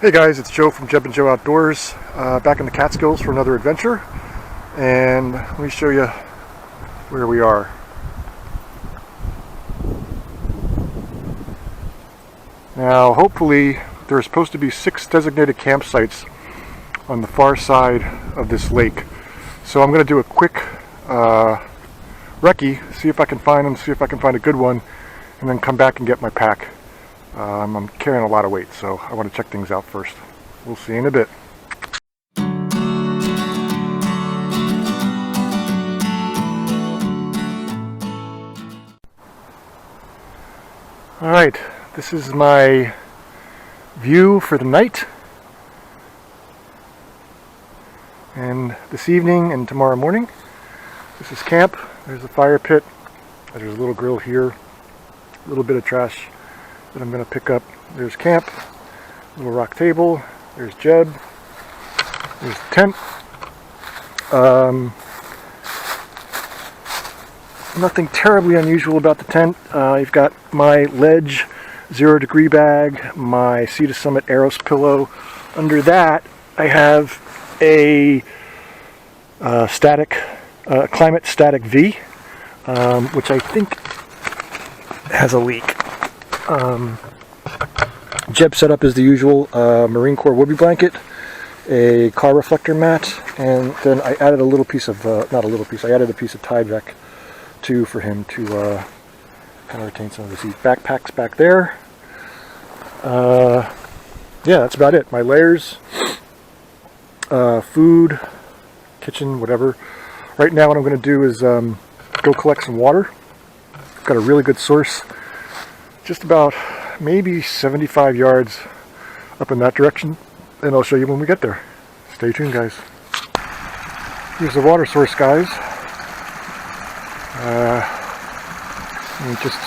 Hey guys, it's Joe from JoeOutdoors, back in the Catskills for another adventure, and let me show you where we are. Now hopefully there are supposed to be 6 designated campsites on the far side of this lake, so I'm going to do a quick recce, see if I can find them, see if I can find a good one, and then come back and get my pack. I'm carrying a lot of weight, so I want to check things out first. We'll see you in a bit. Alright, this is my view for the night. And this evening and tomorrow morning. This is camp. There's a fire pit. There's a little grill here. A little bit of trash that I'm going to pick up. There's camp, little rock table, there's Jeb, there's the tent. Nothing terribly unusual about the tent. You've got my Ledge 0 degree bag, my Sea to Summit Aeros pillow. Under that I have a Climate Static V, which I think has a leak. Jeb set up as the usual Marine Corps whoopee blanket, a car reflector mat, and then I added a little piece of, I added a piece of Tyvek too for him to kind of retain some of his heat. Backpack's back there. Yeah, that's about it. My layers, food, kitchen, whatever. Right now what I'm going to do is go collect some water. I've got a really good source just about maybe 75 yards up in that direction, and I'll show you when we get there. Stay tuned, guys. Here's the water source, guys. And it just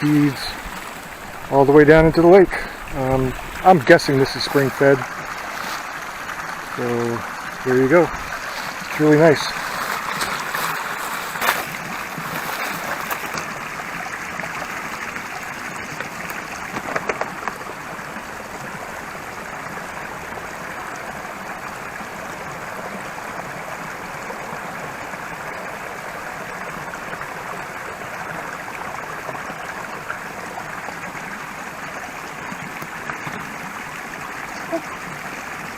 feeds all the way down into the lake. I'm guessing this is spring fed, so there you go. It's really nice.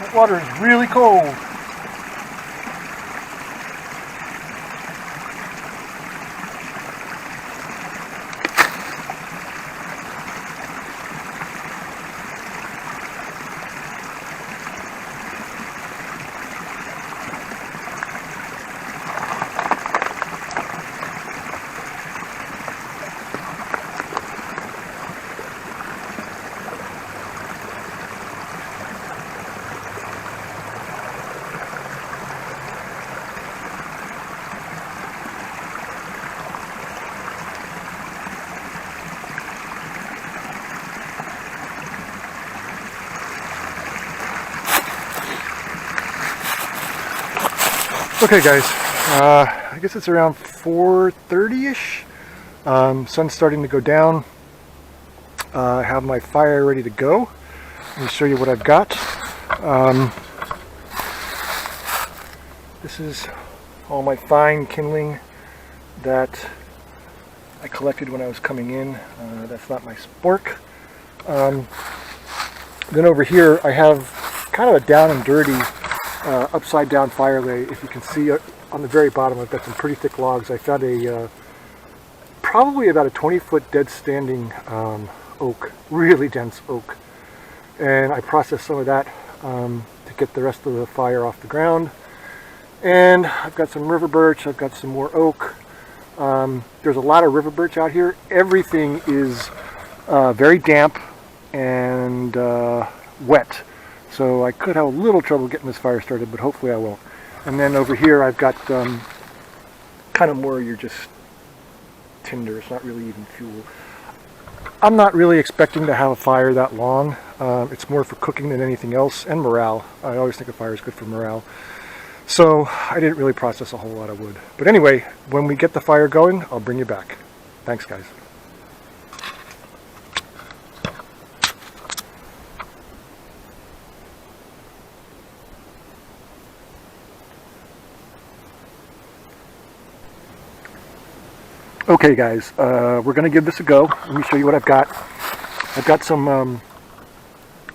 That water is really cold. Okay guys, I guess it's around 4:30ish. Sun's starting to go down. I have my fire ready to go. Let me show you what I've got. This is all my fine kindling that I collected when I was coming in. That's not my spork. Then over here I have kind of a down and dirty upside down fire lay. If you can see on the very bottom, I've got some pretty thick logs. I found a probably about a 20-foot dead standing oak, really dense oak, and I processed some of that to get the rest of the fire off the ground. And I've got some river birch, I've got some more oak. There's a lot of river birch out here. Everything is very damp and wet. So I could have a little trouble getting this fire started, but hopefully I won't. And then over here I've got kind of more you're just tinder. It's not really even fuel. I'm not really expecting to have a fire that long. It's more for cooking than anything else, and morale. I always think a fire is good for morale. So I didn't really process a whole lot of wood. But anyway, when we get the fire going, I'll bring you back. Thanks, guys. Okay guys, we're going to give this a go. Let me show you what I've got. I've got some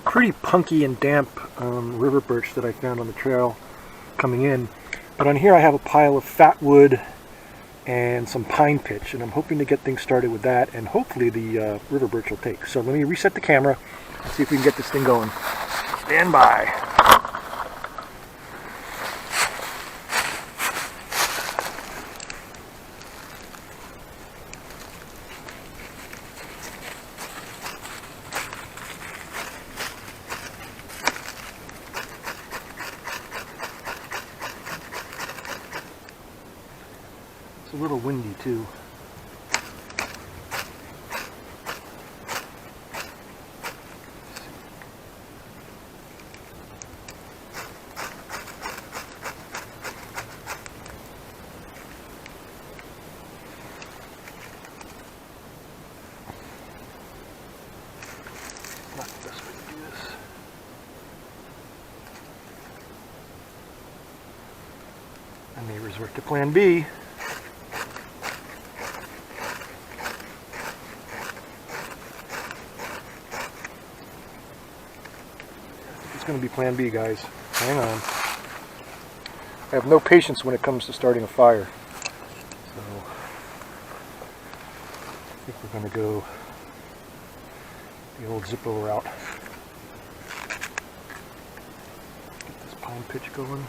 pretty punky and damp river birch that I found on the trail coming in. But on here I have a pile of fat wood and some pine pitch, and I'm hoping to get things started with that, and hopefully the river birch will take. So let me reset the camera and see if we can get this thing going. Stand by. It's a little windy too. Not the best way to do this. I may resort to plan B. Going to be plan B, guys. Hang on. I have no patience when it comes to starting a fire. So I think we're going to go the old Zippo route. Get this pine pitch going.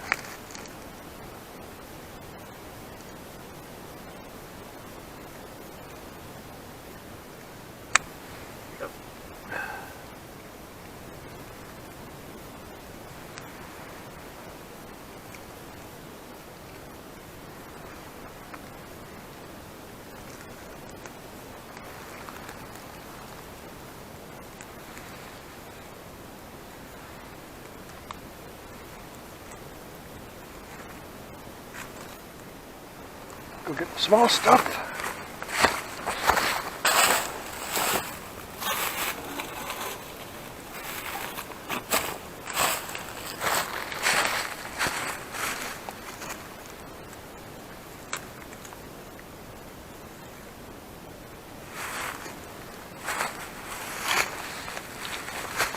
Go get the small stuff.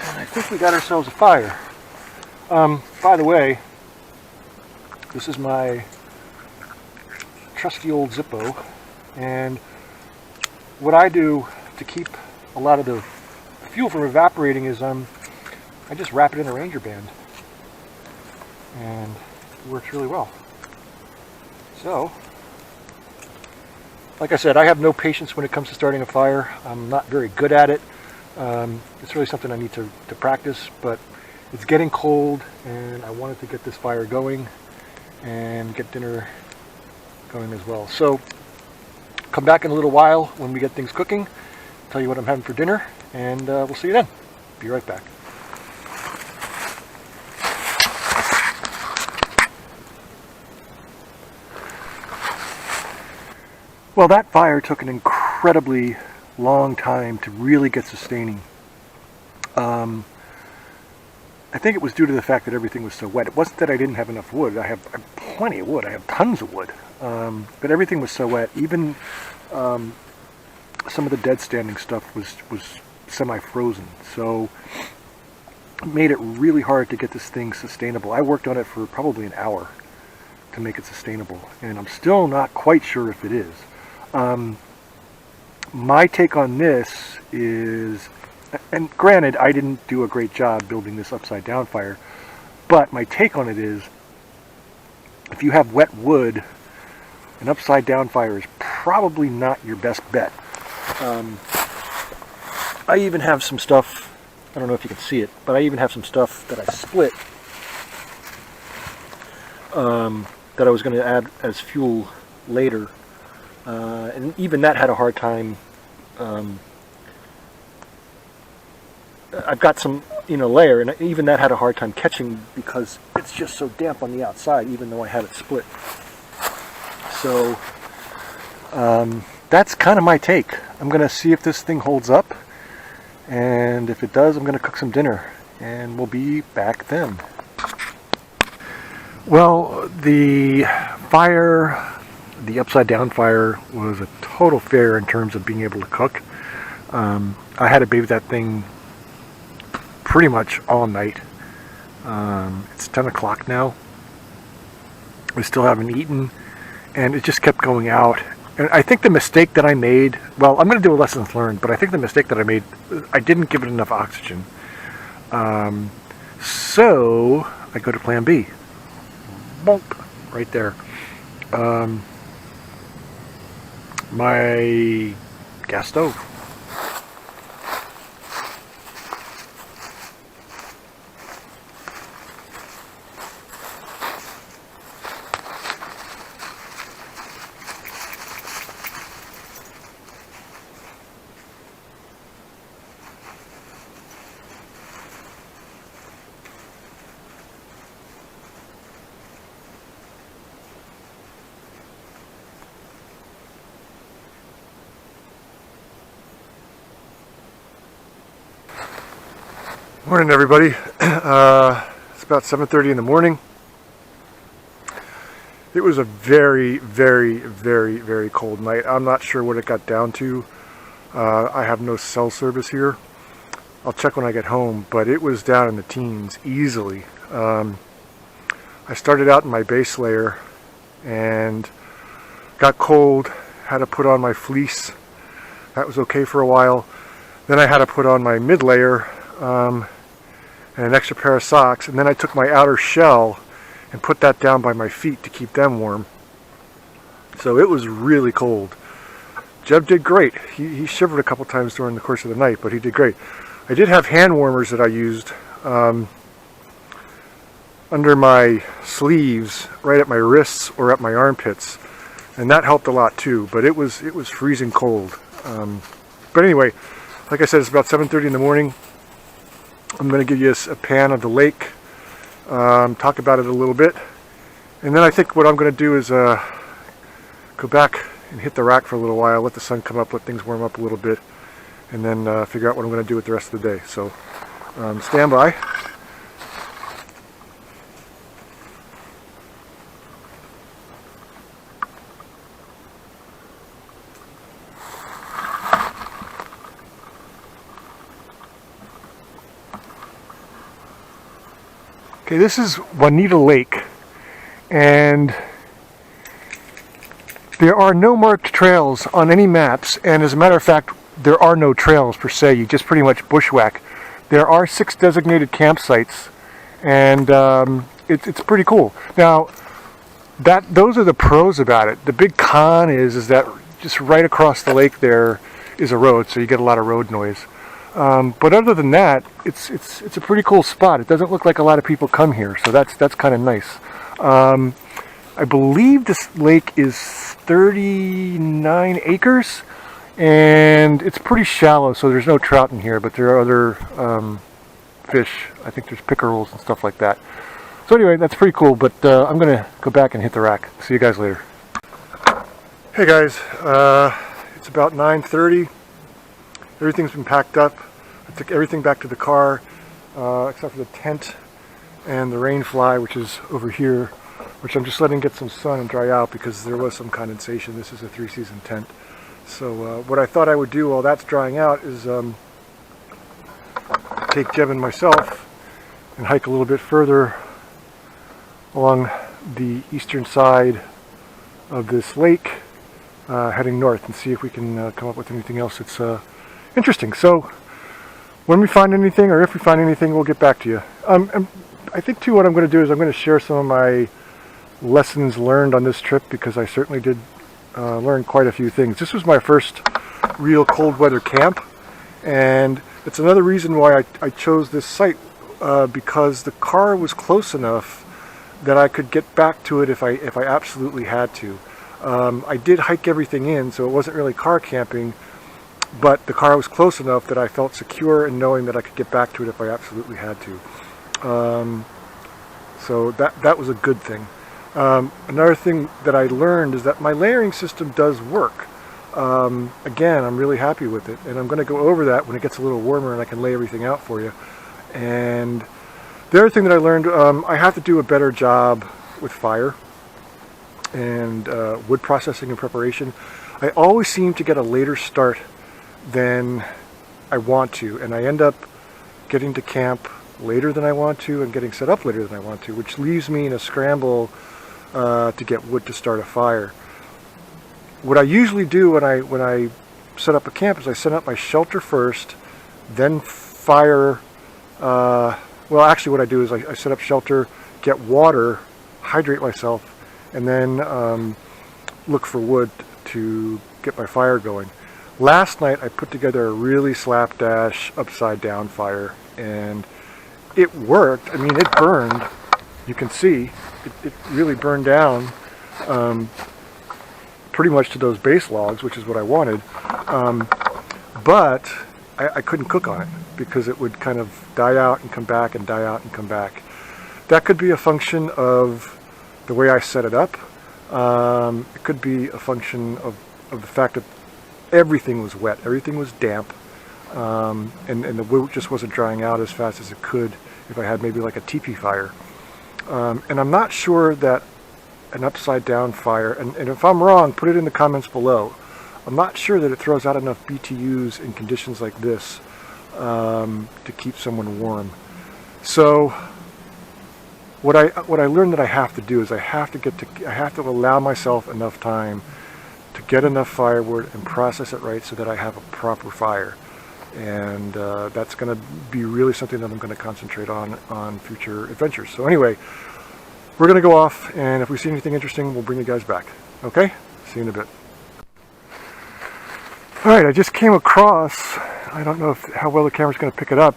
And I think we got ourselves a fire. By the way, this is my trusty old Zippo, and what I do to keep a lot of the fuel from evaporating is I just wrap it in a Ranger band, and it works really well. So, like I said, I have no patience when it comes to starting a fire. I'm not very good at it. It's really something I need to practice, but it's getting cold, and I wanted to get this fire going and get dinner going as well. So come back in a little while when we get things cooking, tell you what I'm having for dinner, and we'll see you then. Be right back. Well, that fire took an incredibly long time to really get sustaining. I think it was due to the fact that everything was so wet. It wasn't that I didn't have enough wood. I have plenty of wood. I have tons of wood. But everything was so wet. Even some of the dead standing stuff was semi-frozen. So it made it really hard to get this thing sustainable. I worked on it for probably an hour to make it sustainable. And I'm still not quite sure if it is. My take on this is, and granted, I didn't do a great job building this upside down fire, but my take on it is, if you have wet wood, an upside down fire is probably not your best bet. I even have some stuff, I don't know if you can see it, but I even have some stuff that I split that I was going to add as fuel later. And even that had a hard time. I've got some, layer, and even that had a hard time catching because it's just so damp on the outside, even though I had it split. So that's kind of my take. I'm going to see if this thing holds up, and if it does, I'm going to cook some dinner, and we'll be back then. Well, the fire the upside down fire was a total failure in terms of being able to cook. I had to baby that thing pretty much all night. It's 10 o'clock now. We still haven't eaten, and it just kept going out. And I think the mistake that I made, well, I'm going to do a lessons learned, but I think the mistake that I made, I didn't give it enough oxygen. So I go to plan B. Bump, right there. My gas stove. Morning, everybody. It's about 7:30 in the morning. It was a very, very, very, very cold night. I'm not sure what it got down to. I have no cell service here. I'll check when I get home, but it was down in the teens easily. I started out in my base layer and got cold, had to put on my fleece. That was okay for a while. Then I had to put on my mid layer and an extra pair of socks, and then I took my outer shell and put that down by my feet to keep them warm. So it was really cold. Jeb did great. He shivered a couple times during the course of the night, but he did great. I did have hand warmers that I used under my sleeves, right at my wrists or at my armpits, and that helped a lot too. But it was freezing cold. But anyway, like I said, it's about 7:30 in the morning. I'm going to give you a pan of the lake, talk about it a little bit, and then I think what I'm going to do is go back and hit the rack for a little while, let the sun come up, let things warm up a little bit, and then figure out what I'm going to do with the rest of the day. So stand by. Okay, this is Waneta Lake, and there are no marked trails on any maps, and as a matter of fact, there are no trails per se. You just pretty much bushwhack. There are 6 designated campsites, and it's pretty cool. Now, those are the pros about it. The big con is that just right across the lake there is a road, so you get a lot of road noise. But other than that, it's a pretty cool spot. It doesn't look like a lot of people come here, so that's kind of nice. I believe this lake is 39 acres, and it's pretty shallow, so there's no trout in here, but there are other fish. I think there's pickerels and stuff like that. So anyway, that's pretty cool, but I'm going to go back and hit the rack. See you guys later. Hey guys, it's about 9:30. Everything's been packed up. I took everything back to the car, except for the tent and the rain fly, which is over here, which I'm just letting get some sun and dry out because there was some condensation. This is a 3-season tent. So what I thought I would do while that's drying out is take Jeb and myself and hike a little bit further along the eastern side of this lake, heading north, and see if we can come up with anything else that's interesting. So when we find anything, or if we find anything, we'll get back to you. I think too what I'm going to do is I'm going to share some of my lessons learned on this trip, because I certainly did learn quite a few things. This was my first real cold weather camp, and it's another reason why I chose this site, because the car was close enough that I could get back to it if I absolutely had to. I did hike everything in, so it wasn't really car camping, but the car was close enough that I felt secure in knowing that I could get back to it if I absolutely had to. So that was a good thing. Another thing that I learned is that my layering system does work. Again, I'm really happy with it, and I'm going to go over that when it gets a little warmer and I can lay everything out for you. And the other thing that I learned, I have to do a better job with fire. and wood processing and preparation, I always seem to get a later start than I want to, and I end up getting to camp later than I want to and getting set up later than I want to, which leaves me in a scramble to get wood to start a fire. What I usually do when I set up a camp is I set up my shelter first, then fire. Well, actually what I do is I set up shelter, get water, hydrate myself, and then look for wood to get my fire going. Last night I put together a really slapdash upside down fire, and it worked. I mean, it burned. You can see it really burned down pretty much to those base logs, which is what I wanted. But I couldn't cook on it because it would kind of die out and come back and die out and come back. That could be a function of the way I set it up. It could be a function of the fact that everything was wet, everything was damp, and the wood just wasn't drying out as fast as it could if I had maybe like a teepee fire. And I'm not sure that an upside down fire, and if I'm wrong, put it in the comments below. I'm not sure that it throws out enough BTUs in conditions like this to keep someone warm. So what I learned that I have to do is I have to allow myself enough time to get enough firewood and process it right so that I have a proper fire. And that's going to be really something that I'm going to concentrate on future adventures. So anyway, we're going to go off, and if we see anything interesting, we'll bring you guys back. Okay? See you in a bit. Alright, I just came across, I don't know how well the camera's going to pick it up,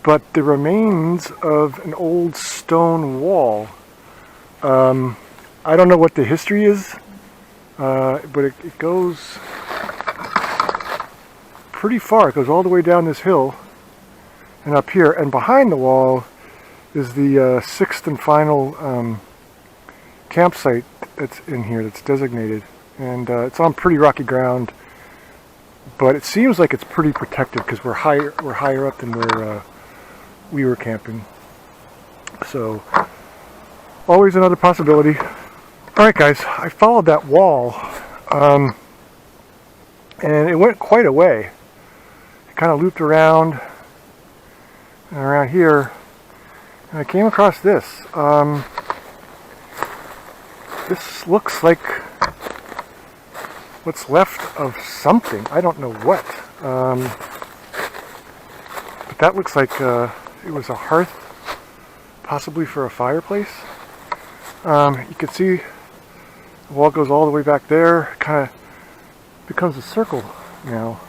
but the remains of an old stone wall. I don't know what the history is, but it goes pretty far. It goes all the way down this hill and up here, and behind the wall is the sixth and final campsite that's in here, that's designated, and it's on pretty rocky ground, but it seems like it's pretty protected because we're higher up than where we were camping. So always another possibility. Alright guys, I followed that wall and it went quite a way. It kind of looped around and around here, and I came across this. This looks like what's left of something. I don't know what. But that looks like it was a hearth, possibly for a fireplace. You can see the wall goes all the way back there. Kind of becomes a circle now.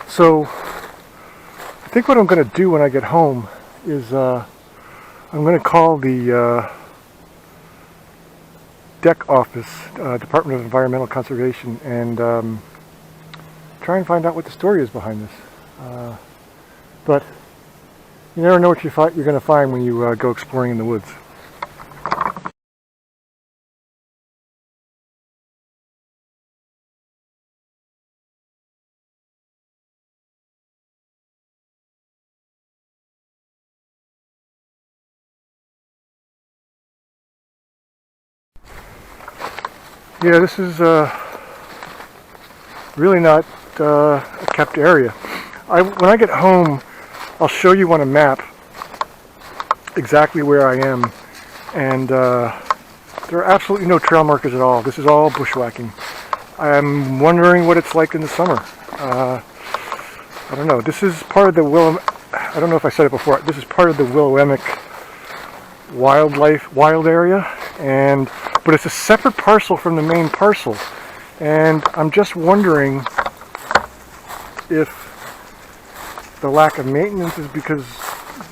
So I think what I'm going to do when I get home is I'm going to call the deck office, Department of Environmental Conservation, and try and find out what the story is behind this. But you never know what you're going to find when you go exploring in the woods. Yeah, this is really not a kept area. When I get home, I'll show you on a map exactly where I am, and there are absolutely no trail markers at all. This is all bushwhacking. I'm wondering what it's like in the summer. I don't know. This is part of the I don't know if I said it before. This is part of the Willamette wild area, but it's a separate parcel from the main parcel, and I'm just wondering if the lack of maintenance is because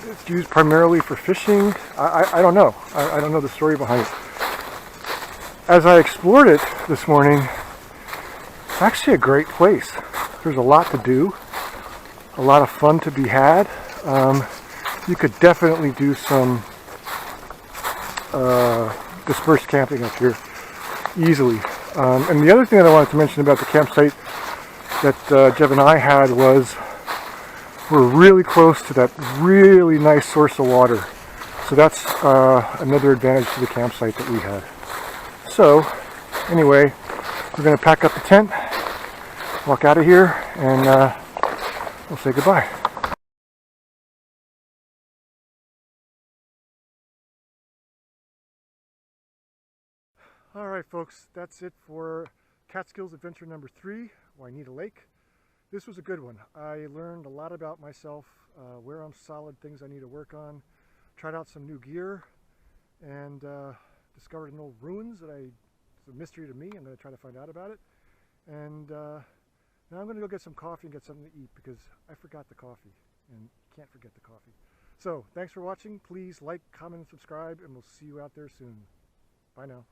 it's used primarily for fishing. I don't know. I don't know the story behind it. As I explored it this morning, it's actually a great place. There's a lot to do, a lot of fun to be had. You could definitely do some dispersed camping up here easily. And the other thing that I wanted to mention about the campsite that Jeff and I had was we're really close to that really nice source of water. So that's another advantage to the campsite that we had. So anyway, we're going to pack up the tent, walk out of here, and we'll say goodbye. Alright folks, that's it for Catskills Adventure number 3, Waneta Lake. This was a good one. I learned a lot about myself, where I'm solid, things I need to work on, tried out some new gear, and discovered an old ruins that it's a mystery to me. I'm going to try to find out about it. And now I'm going to go get some coffee and get something to eat because I forgot the coffee and can't forget the coffee. So thanks for watching. Please like, comment, and subscribe, and we'll see you out there soon. Bye now.